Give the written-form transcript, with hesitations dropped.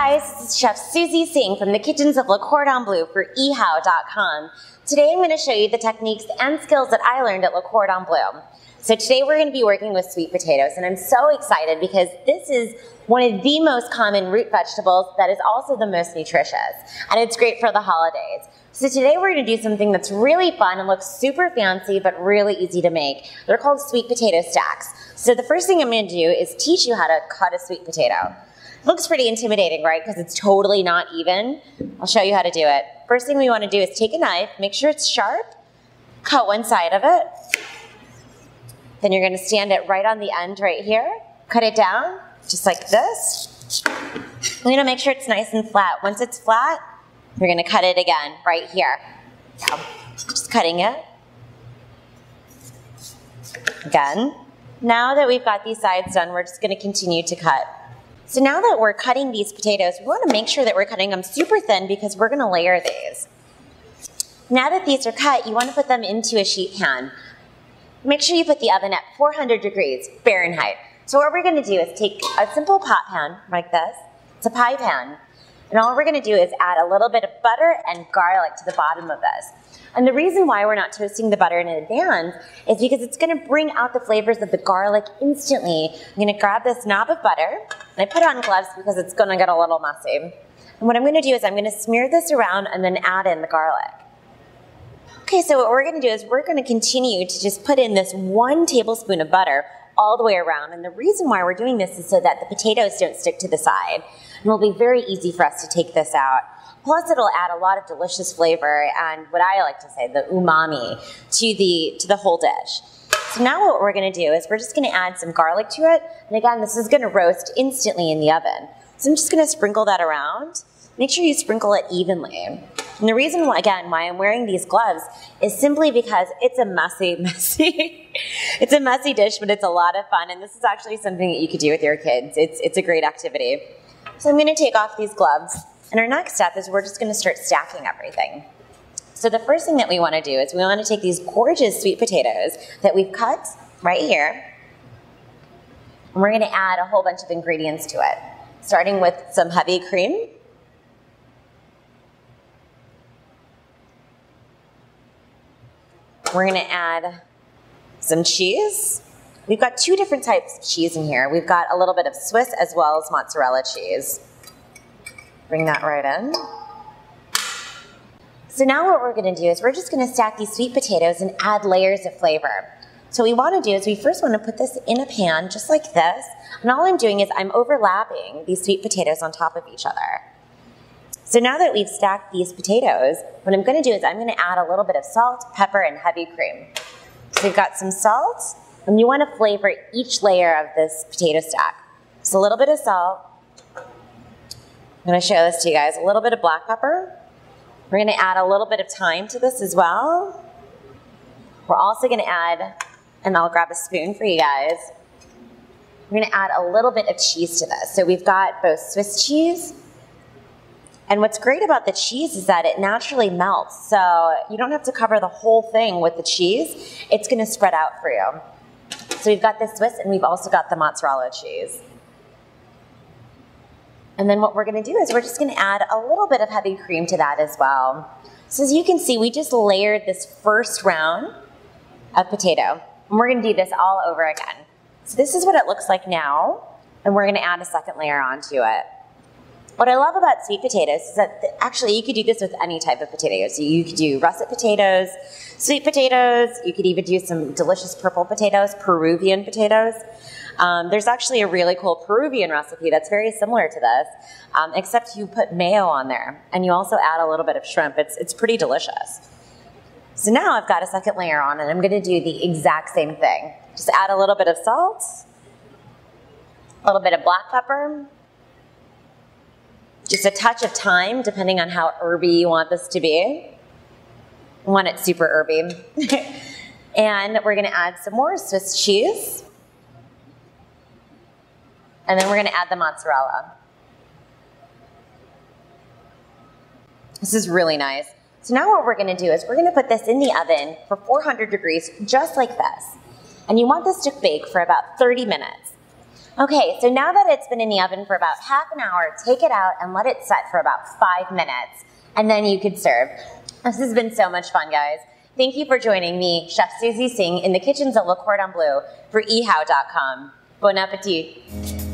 guys, this is Chef Suzy Singh from the kitchens of Le Cordon Bleu for ehow.com. Today I'm going to show you the techniques and skills that I learned at Le Cordon Bleu. So today we're going to be working with sweet potatoes, and I'm so excited because this is one of the most common root vegetables that is also the most nutritious, and it's great for the holidays. So today we're going to do something that's really fun and looks super fancy but really easy to make. They're called sweet potato stacks. So the first thing I'm going to do is teach you how to cut a sweet potato. Looks pretty intimidating, right? Because it's totally not even. I'll show you how to do it. First thing we want to do is take a knife, make sure it's sharp, cut one side of it. Then you're going to stand it right on the end right here, cut it down, just like this. You're going to make sure it's nice and flat. Once it's flat, you're going to cut it again right here. So, just cutting it. Again. Now that we've got these sides done, we're just going to continue to cut. So now that we're cutting these potatoes, we want to make sure that we're cutting them super thin because we're going to layer these. Now that these are cut, you want to put them into a sheet pan. Make sure you put the oven at 400 degrees Fahrenheit. So what we're going to do is take a simple pot pan like this. It's a pie pan. And all we're going to do is add a little bit of butter and garlic to the bottom of this. And the reason why we're not toasting the butter in advance is because it's going to bring out the flavors of the garlic instantly. I'm going to grab this knob of butter, and I put on gloves because it's going to get a little messy. And what I'm going to do is I'm going to smear this around and then add in the garlic. Okay, so what we're going to do is we're going to continue to just put in this 1 tablespoon of butter all the way around. And the reason why we're doing this is so that the potatoes don't stick to the side. And it'll be very easy for us to take this out. Plus, it'll add a lot of delicious flavor and what I like to say, the umami, to the whole dish. So now what we're going to do is we're just going to add some garlic to it. And again, this is going to roast instantly in the oven. So I'm just going to sprinkle that around. Make sure you sprinkle it evenly. And the reason why, again, why I'm wearing these gloves is simply because it's a messy it's a messy dish, but it's a lot of fun. And this is actually something that you could do with your kids. It's a great activity. So I'm going to take off these gloves. And our next step is we're just going to start stacking everything. So the first thing that we want to do is we want to take these gorgeous sweet potatoes that we've cut right here, and we're going to add a whole bunch of ingredients to it, starting with some heavy cream. We're going to add some cheese. We've got 2 different types of cheese in here. We've got a little bit of Swiss as well as mozzarella cheese. Bring that right in. So now what we're going to do is we're just going to stack these sweet potatoes and add layers of flavor. So what we want to do is we first want to put this in a pan just like this. And all I'm doing is I'm overlapping these sweet potatoes on top of each other. So now that we've stacked these potatoes, what I'm going to do is I'm going to add a little bit of salt, pepper, and heavy cream. So we've got some salt, and you want to flavor each layer of this potato stack. So a little bit of salt. I'm going to show this to you guys. A little bit of black pepper. We're going to add a little bit of thyme to this as well. We're also going to add, and I'll grab a spoon for you guys. We're going to add a little bit of cheese to this. So we've got both Swiss cheese, and what's great about the cheese is that it naturally melts. So you don't have to cover the whole thing with the cheese. It's going to spread out for you. So we've got the Swiss, and we've also got the mozzarella cheese. And then what we're going to do is we're just going to add a little bit of heavy cream to that as well. So as you can see, we just layered this first round of potato. And we're going to do this all over again. So this is what it looks like now. And we're going to add a second layer onto it. What I love about sweet potatoes is that actually you could do this with any type of potatoes. So you could do russet potatoes, sweet potatoes. You could even do some delicious purple potatoes, Peruvian potatoes. There's actually a really cool Peruvian recipe that's very similar to this, except you put mayo on there, and you also add a little bit of shrimp. It's pretty delicious. So now I've got a second layer on, and I'm going to do the exact same thing. Just add a little bit of salt, a little bit of black pepper, just a touch of thyme, depending on how herby you want this to be. I want it super herby. And we're going to add some more Swiss cheese. And then we're going to add the mozzarella. This is really nice. So now what we're going to do is we're going to put this in the oven for 400 degrees, just like this. And you want this to bake for about 30 minutes. Okay, so now that it's been in the oven for about half an hour, take it out and let it set for about 5 minutes, and then you could serve. This has been so much fun, guys. Thank you for joining me, Chef Suzy Singh, in the kitchens of Le Cordon Bleu for eHow.com. Bon appetit.